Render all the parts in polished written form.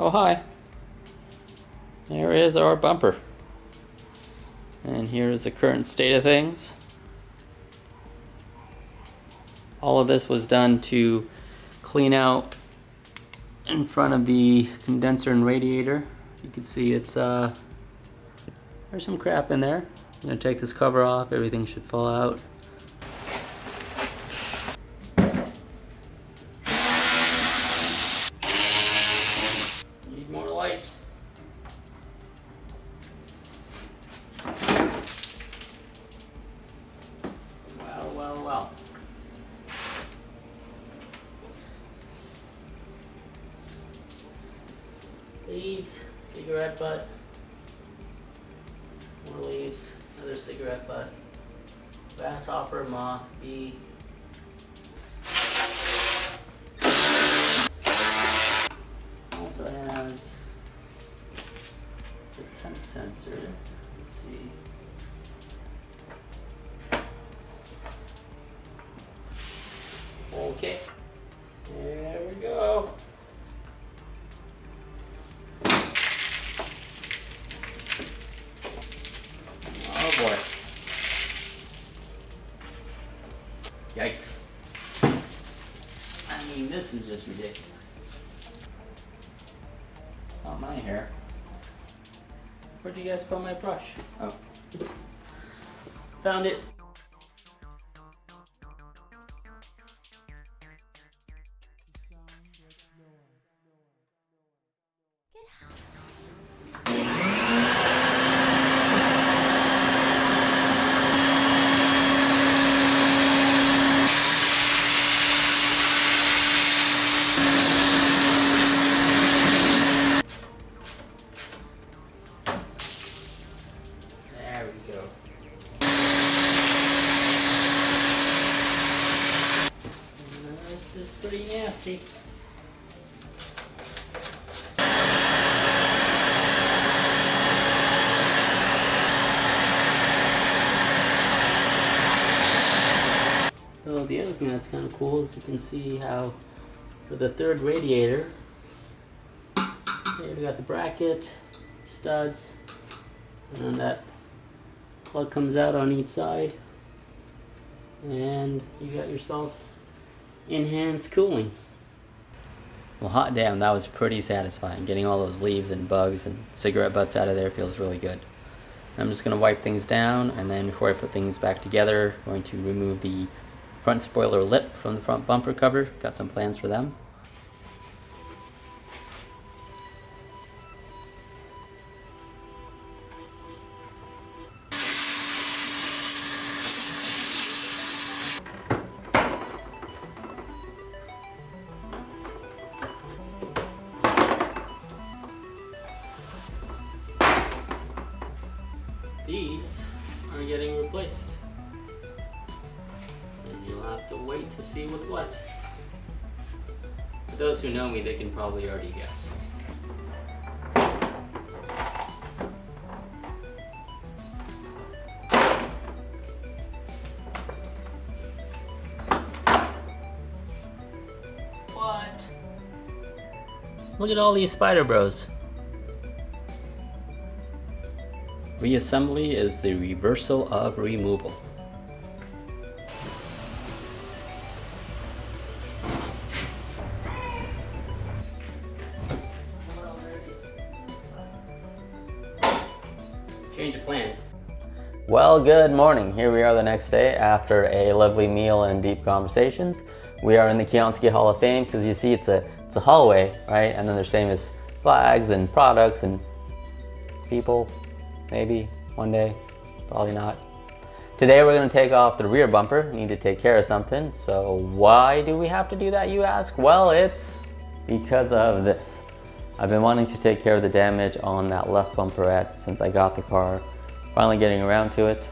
Oh hi, there is our bumper. And here is the current state of things. All of this was done to clean out in front of the condenser and radiator. You can see it's there's some crap in there. I'm gonna take this cover off, everything should fall out. Need more light. Well. Leaves, cigarette butt, more leaves, another cigarette butt, grasshopper, moth, bee. Also has the temp sensor. Let's see. Okay, there we go. Oh boy. Yikes. I mean, this is just ridiculous. It's not my hair. Where'd you guys put my brush? Oh. Found it. There we go. This is pretty nasty. So the other thing that's kind of cool is you can see how for the third radiator, here we got the bracket, studs, and then that plug comes out on each side, and you got yourself enhanced cooling. Well, hot damn, that was pretty satisfying. Getting all those leaves and bugs and cigarette butts out of there feels really good. I'm just going to wipe things down, and then before I put things back together, I'm going to remove the front spoiler lip from the front bumper cover. Got some plans for them. These are getting replaced. And you'll have to wait to see with what. For those who know me, they can probably already guess. What? Look at all these spider bros. Reassembly is the reversal of removal. Change of plans. Well, good morning. Here we are the next day after a lovely meal and deep conversations. We are in the Kianski Hall of Fame because you see it's a hallway, right? And then there's famous flags and products and people. Maybe one day, probably not. Today we're going to take off the rear bumper. We need to take care of something. So why do we have to do that, you ask? Well, it's because of this. I've been wanting to take care of the damage on that left bumperette since I got the car. Finally getting around to it.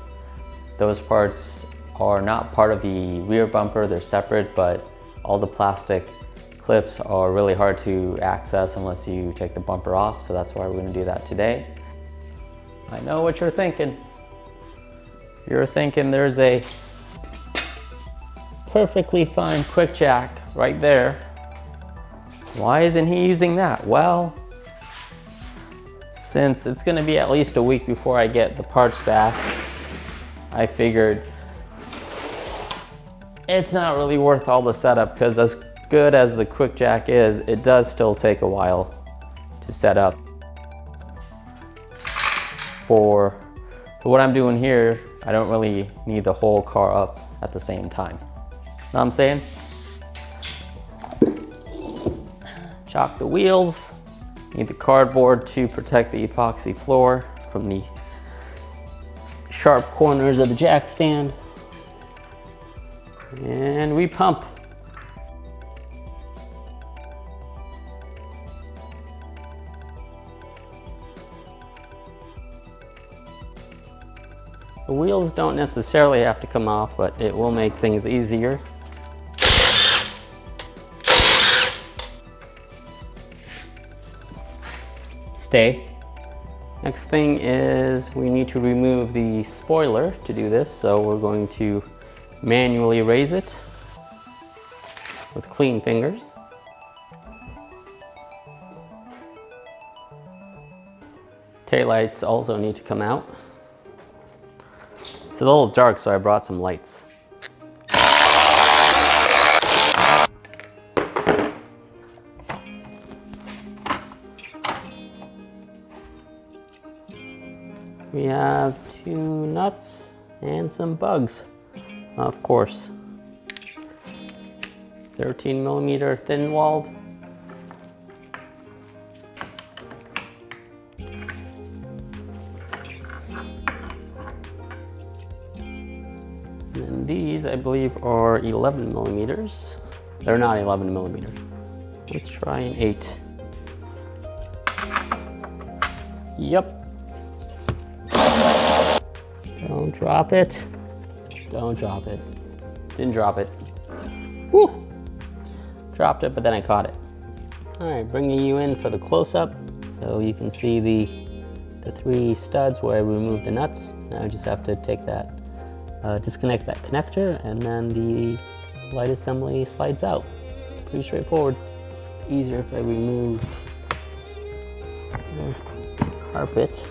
Those parts are not part of the rear bumper, they're separate, but all the plastic clips are really hard to access unless you take the bumper off. So that's why we're going to do that today. I know what you're thinking. You're thinking there's a perfectly fine quick jack right there. Why isn't he using that? Well, since it's gonna be at least a week before I get the parts back, I figured it's not really worth all the setup, because as good as the quick jack is, it does still take a while to set up. For what I'm doing here, I don't really need the whole car up at the same time. Know what I'm saying? Chock the wheels. Need the cardboard to protect the epoxy floor from the sharp corners of the jack stand. And we pump. The wheels don't necessarily have to come off, but it will make things easier. Stay. Next thing is we need to remove the spoiler to do this, so we're going to manually raise it with clean fingers. Taillights also need to come out. It's a little dark, so I brought some lights. We have 2 nuts and some bugs, of course. 13mm thin walled. And these, I believe, are 11mm. They're not 11mm. Let's try an 8. Yep. Don't drop it. Don't drop it. Didn't drop it. Woo! Dropped it, but then I caught it. All right, bringing you in for the close-up. So you can see the 3 studs where I removed the nuts. Now I just have to take that, disconnect that connector, and then the light assembly slides out. Pretty straightforward. It's easier if I remove this carpet.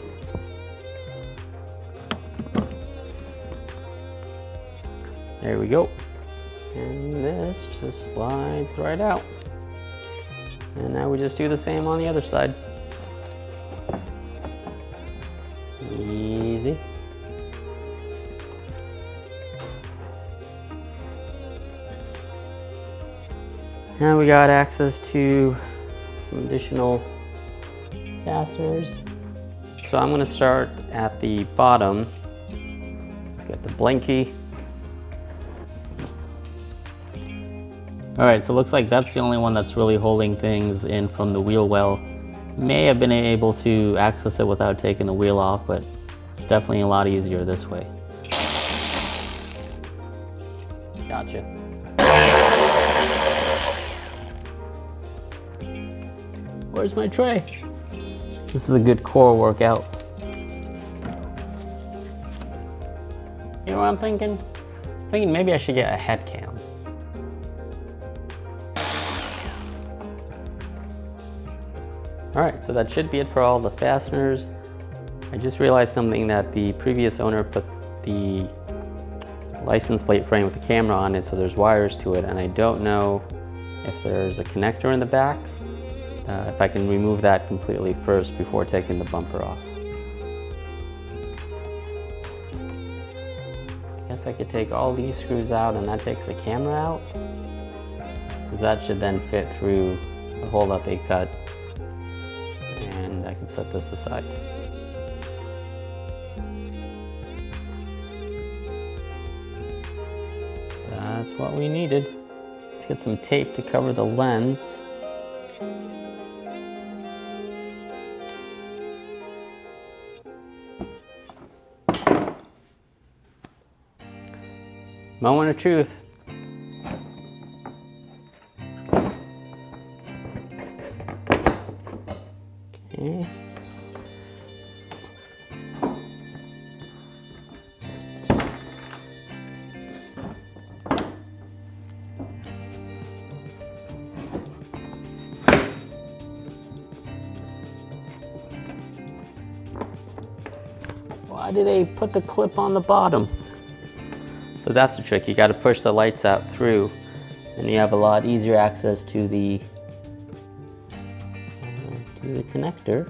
There we go. And this just slides right out. And now we just do the same on the other side. Easy. Now we got access to some additional fasteners. So I'm gonna start at the bottom. Let's get the blinky. All right, so it looks like that's the only one that's really holding things in from the wheel well. May have been able to access it without taking the wheel off, but it's definitely a lot easier this way. Gotcha. Where's my tray? This is a good core workout. You know what I'm thinking? I'm thinking maybe I should get a head cam. All right, so that should be it for all the fasteners. I just realized something, that the previous owner put the license plate frame with the camera on it, so there's wires to it, and I don't know if there's a connector in the back. If I can remove that completely first before taking the bumper off. I guess I could take all these screws out and that takes the camera out, because that should then fit through the hole that they cut. And I can set this aside. That's what we needed. Let's get some tape to cover the lens. Moment of truth. Okay. Why do they put the clip on the bottom? So that's the trick. You got to push the lights out through, and you have a lot easier access to the connector.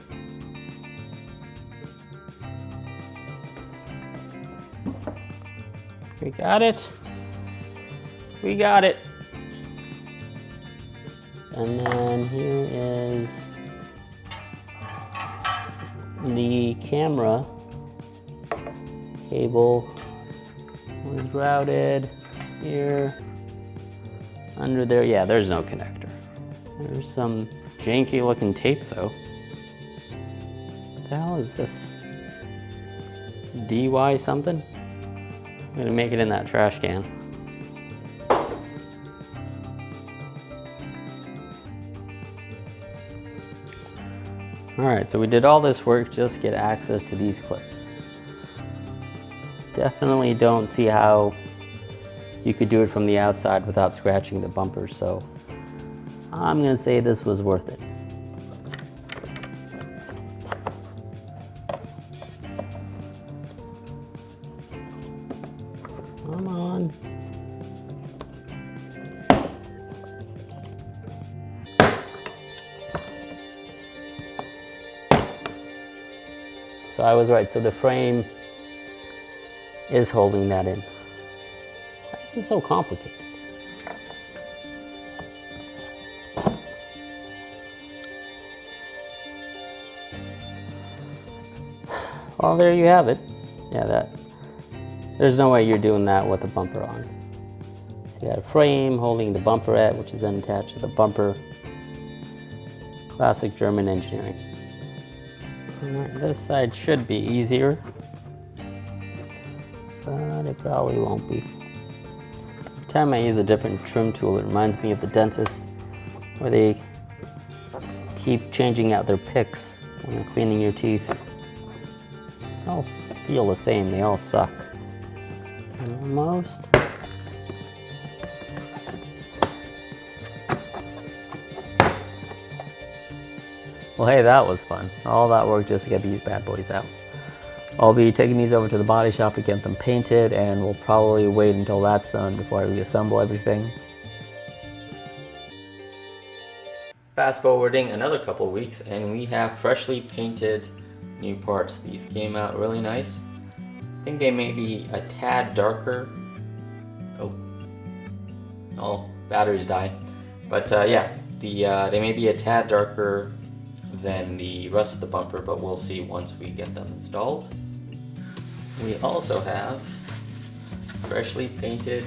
We got it. We got it. And then here is the camera cable was routed here under there. Yeah, there's no connector. There's some janky looking tape though. What the hell is this? DY something? I'm gonna make it in that trash can. All right, so we did all this work just to get access to these clips. Definitely don't see how you could do it from the outside without scratching the bumper, so I'm gonna say this was worth it. Come on. So I was right, so the frame is holding that in. Why is this so complicated? Well, there you have it. Yeah, there's no way you're doing that with the bumper on. So you got a frame holding the bumperette, which is then attached to the bumper. Classic German engineering. Alright, this side should be easier, but it probably won't be. Every time I use a different trim tool, it reminds me of the dentist, where they keep changing out their picks when they're cleaning your teeth. They all feel the same, they all suck. Almost. Well, hey, that was fun. All that work just to get these bad boys out. I'll be taking these over to the body shop to get them painted, and we'll probably wait until that's done before I reassemble everything. Fast forwarding another couple weeks, and we have freshly painted new parts. These came out really nice. I think they may be a tad darker. Oh, all batteries died. But yeah, they may be a tad darker than the rest of the bumper, but we'll see once we get them installed. We also have freshly painted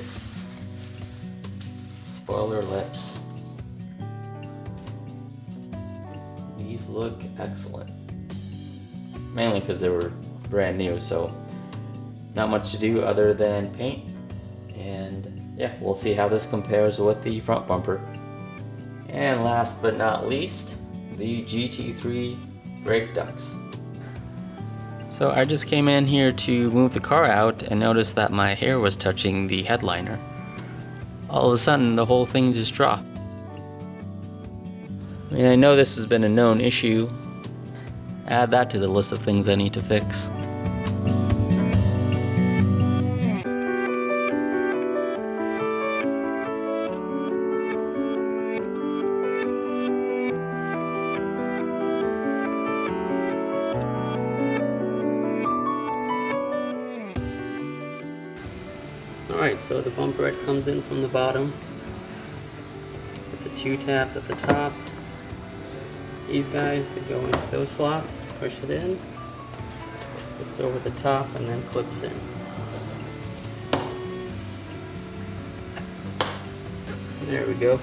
spoiler lips. These look excellent. Mainly because they were brand new, so not much to do other than paint. And yeah, we'll see how this compares with the front bumper. And last but not least, the GT3 Brake Ducts. So I just came in here to move the car out and noticed that my hair was touching the headliner. All of a sudden, the whole thing just dropped. I mean, I know this has been a known issue. Add that to the list of things I need to fix. Alright, so the bumperette comes in from the bottom with the two tabs at the top. These guys, they go into those slots, push it in, flips over the top, and then clips in. There we go.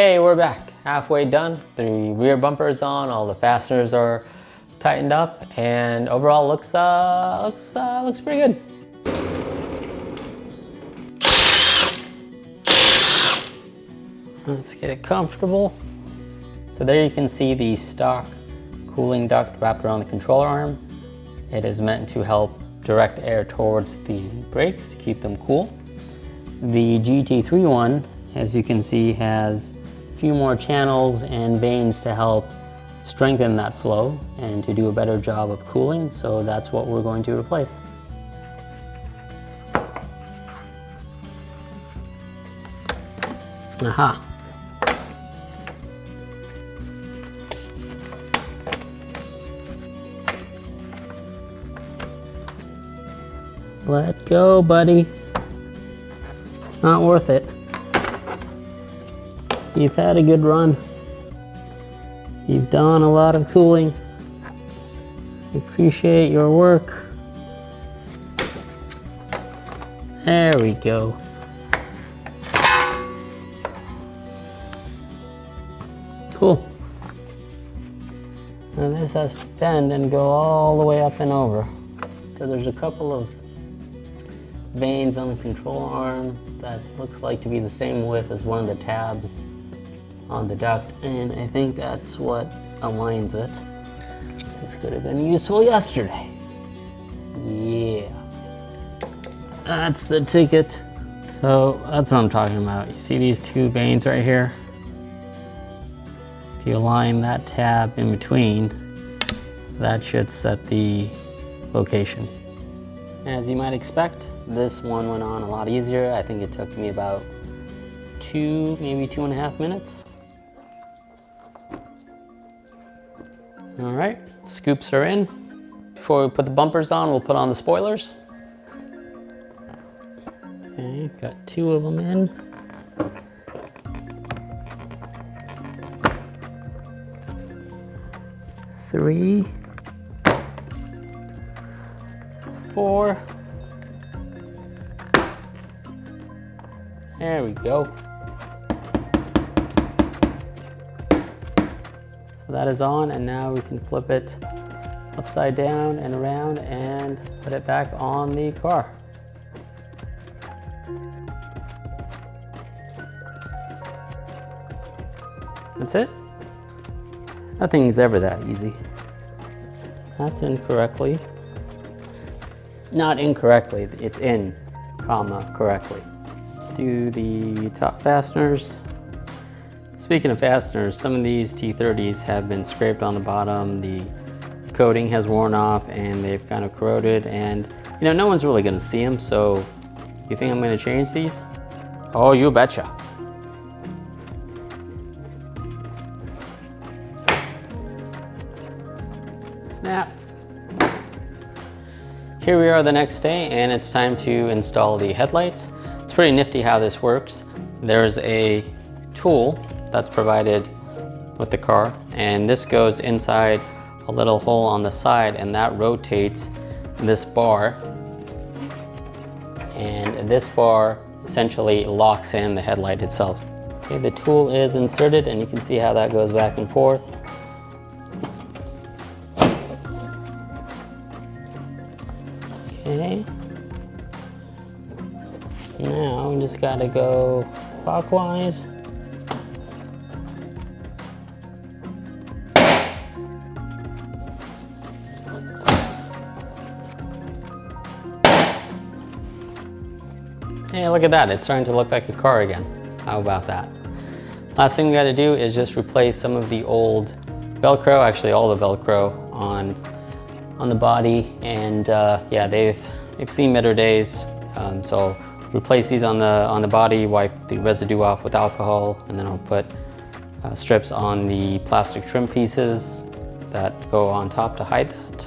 Hey, we're back. Halfway done. The rear bumper is on, all the fasteners are tightened up, and overall looks pretty good. Let's get it comfortable. So there you can see the stock cooling duct wrapped around the controller arm. It is meant to help direct air towards the brakes to keep them cool. The GT3 one, as you can see, has a few more channels and vanes to help strengthen that flow and to do a better job of cooling, so that's what we're going to replace. Aha. Let go, buddy. It's not worth it. You've had a good run. You've done a lot of cooling. We appreciate your work. There we go. Cool. Now this has to bend and go all the way up and over. So there's a couple of vanes on the control arm that looks like to be the same width as one of the tabs on the duct, and I think that's what aligns it. This could have been useful yesterday. Yeah. That's the ticket. So that's what I'm talking about. You see these two vanes right here? If you align that tab in between, that should set the location. As you might expect, this one went on a lot easier. I think it took me about maybe 2.5 minutes. All right, scoops are in. Before we put the bumpers on, we'll put on the spoilers. Okay, got 2 of them in. Three, 4. There we go. So that is on, and now we can flip it upside down and around and put it back on the car. That's it. Nothing's ever that easy. That's in correctly. Not incorrectly, it's in, comma, correctly. Let's do the top fasteners. Speaking of fasteners, some of these T30s have been scraped on the bottom, the coating has worn off, and they've kind of corroded, and you know, no one's really gonna see them, so you think I'm gonna change these? Oh, you betcha. Snap. Here we are the next day, and it's time to install the headlights. It's pretty nifty how this works. There's a tool that's provided with the car, and this goes inside a little hole on the side, and that rotates this bar, and this bar essentially locks in the headlight itself. Okay, the tool is inserted, and you can see how that goes back and forth. Okay. Now we just gotta go clockwise. Hey, look at that, it's starting to look like a car again. How about that? Last thing we gotta do is just replace some of the old Velcro, actually all the Velcro on the body, and yeah, they've seen better days. So replace these on the body, wipe the residue off with alcohol, and then I'll put strips on the plastic trim pieces that go on top to hide that.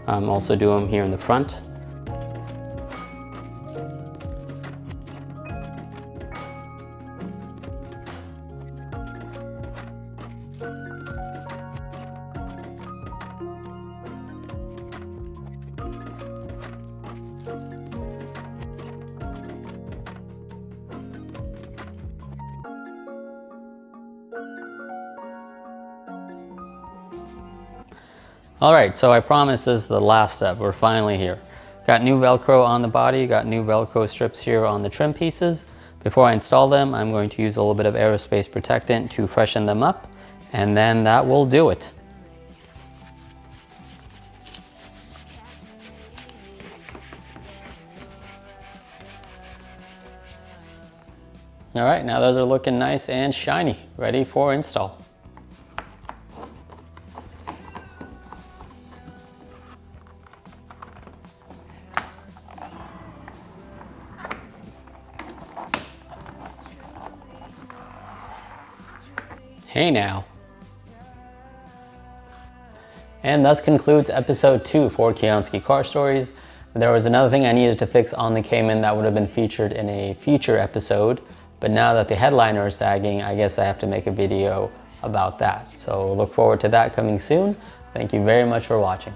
Also do them here in the front. All right, so I promise this is the last step. We're finally here. Got new Velcro on the body, got new Velcro strips here on the trim pieces. Before I install them, I'm going to use a little bit of aerospace protectant to freshen them up, and then that will do it. All right, now those are looking nice and shiny, ready for install. Hey now. And thus concludes episode 2 for Kianski Car Stories. There was another thing I needed to fix on the Cayman that would have been featured in a future episode, but now that the headliner is sagging, I guess I have to make a video about that. So look forward to that coming soon. Thank you very much for watching.